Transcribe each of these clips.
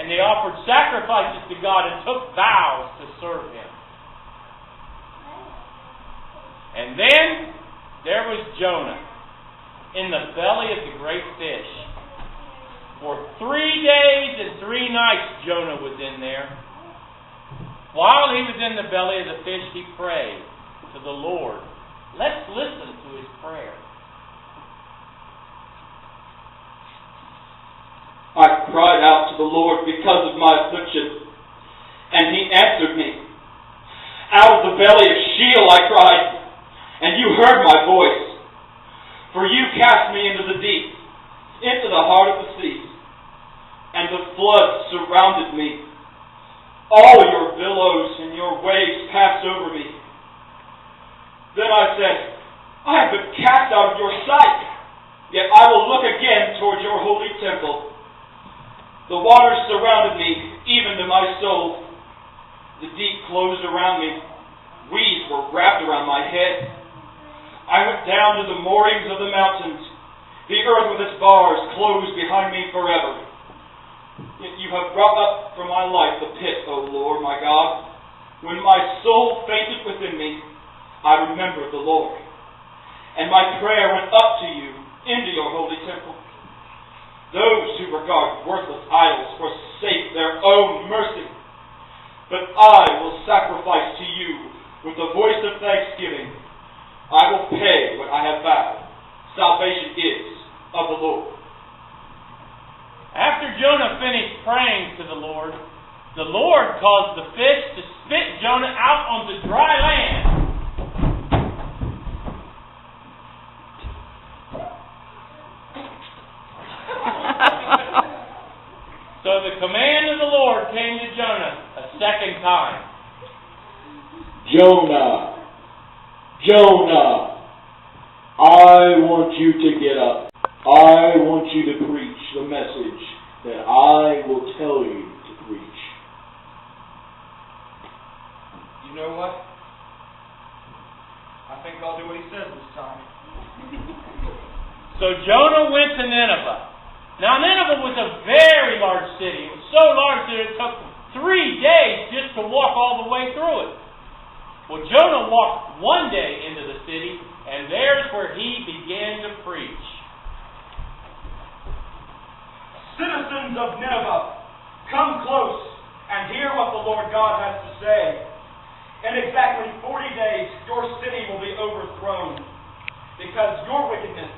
and they offered sacrifices to God and took vows to serve Him. And then there was Jonah in the belly of the great fish. For 3 days and 3 nights Jonah was in there. While he was in the belly of the fish, he prayed to the Lord. Let's listen to his prayer. I cried out to the Lord because of my affliction, and He answered me. Out of the belly of Sheol I cried, and You heard my voice. For You cast me into the deep, into the heart of the sea, and the floods surrounded me. All Your billows and Your waves passed over me. Then I said, I have been cast out of Your sight, yet I will look again toward Your holy temple. The waters surrounded me, even to my soul. The deep closed around me. Weeds were wrapped around my head. I went down to the moorings of the mountains. The earth with its bars closed behind me forever. Yet You have brought up from my life the pit, O Lord my God. When my soul fainted within me, I remembered the Lord. And my prayer went up to You into Your holy temple. Those who regard worthless idols forsake their own mercy. But I will sacrifice to You with the voice of thanksgiving. I will pay what I have vowed. Salvation is of the Lord. After Jonah finished praying to the Lord caused the fish to spit Jonah out onto dry land. So the command of the Lord came to Jonah a second time. Jonah, Jonah, I want you to get up. I want you to preach the message that I will tell you to preach. You know what? I think I'll do what He says this time. So Jonah went to Nineveh. Now Nineveh was a very large city. It was so large that it took 3 days just to walk all the way through it. Well, Jonah walked 1 day into the city, and there's where he began to preach. Citizens of Nineveh, come close and hear what the Lord God has to say. In exactly 40 days, your city will be overthrown, because your wickedness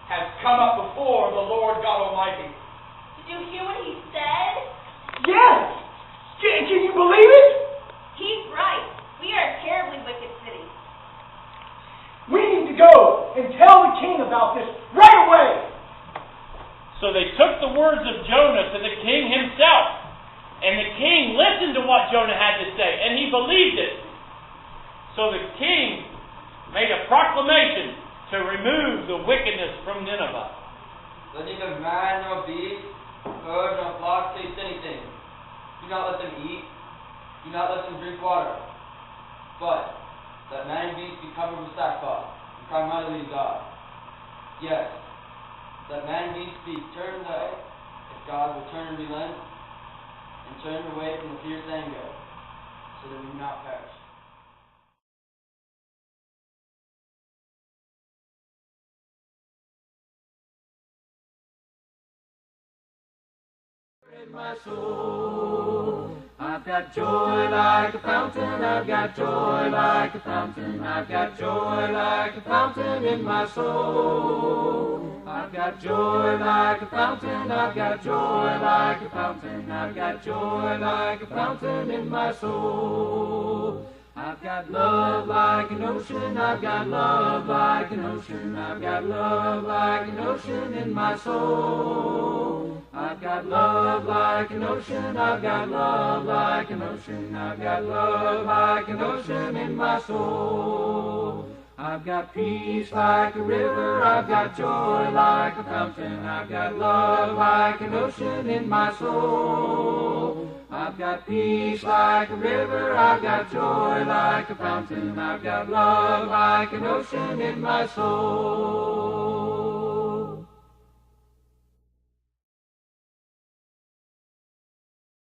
has come up before the Lord God Almighty. Did you hear what he said? Yes! Can you believe it? He's right. We are a terribly wicked city. We need to go and tell the king about this right away. So they took the words of Jonah to the king himself. And the king listened to what Jonah had to say, and he believed it. So the king made a proclamation to remove the wickedness from Nineveh. Let neither man nor beast, bird nor flock taste anything. Do not let them eat. Do not let them drink water. But let man and beast be covered with sackcloth and cry mightily to God. Yes, let man and beast speak, turn away, if God will turn and relent, and turn away from the fierce anger, so that we do not perish. In my soul, I've got joy like a fountain, I've got joy like a fountain, I've got joy like a fountain in my soul. I've got joy like a fountain, I've got joy like a fountain, I've got joy like a fountain in my soul. I've got love like an ocean, I've got love like an ocean, I've got love like an ocean in my soul. I've got love like an ocean, I've got love like an ocean, I've got love like an ocean in my soul. I've got peace like a river, I've got joy like a fountain, I've got love like an ocean in my soul. I've got peace like a river, I've got joy like a fountain, I've got love like an ocean in my soul.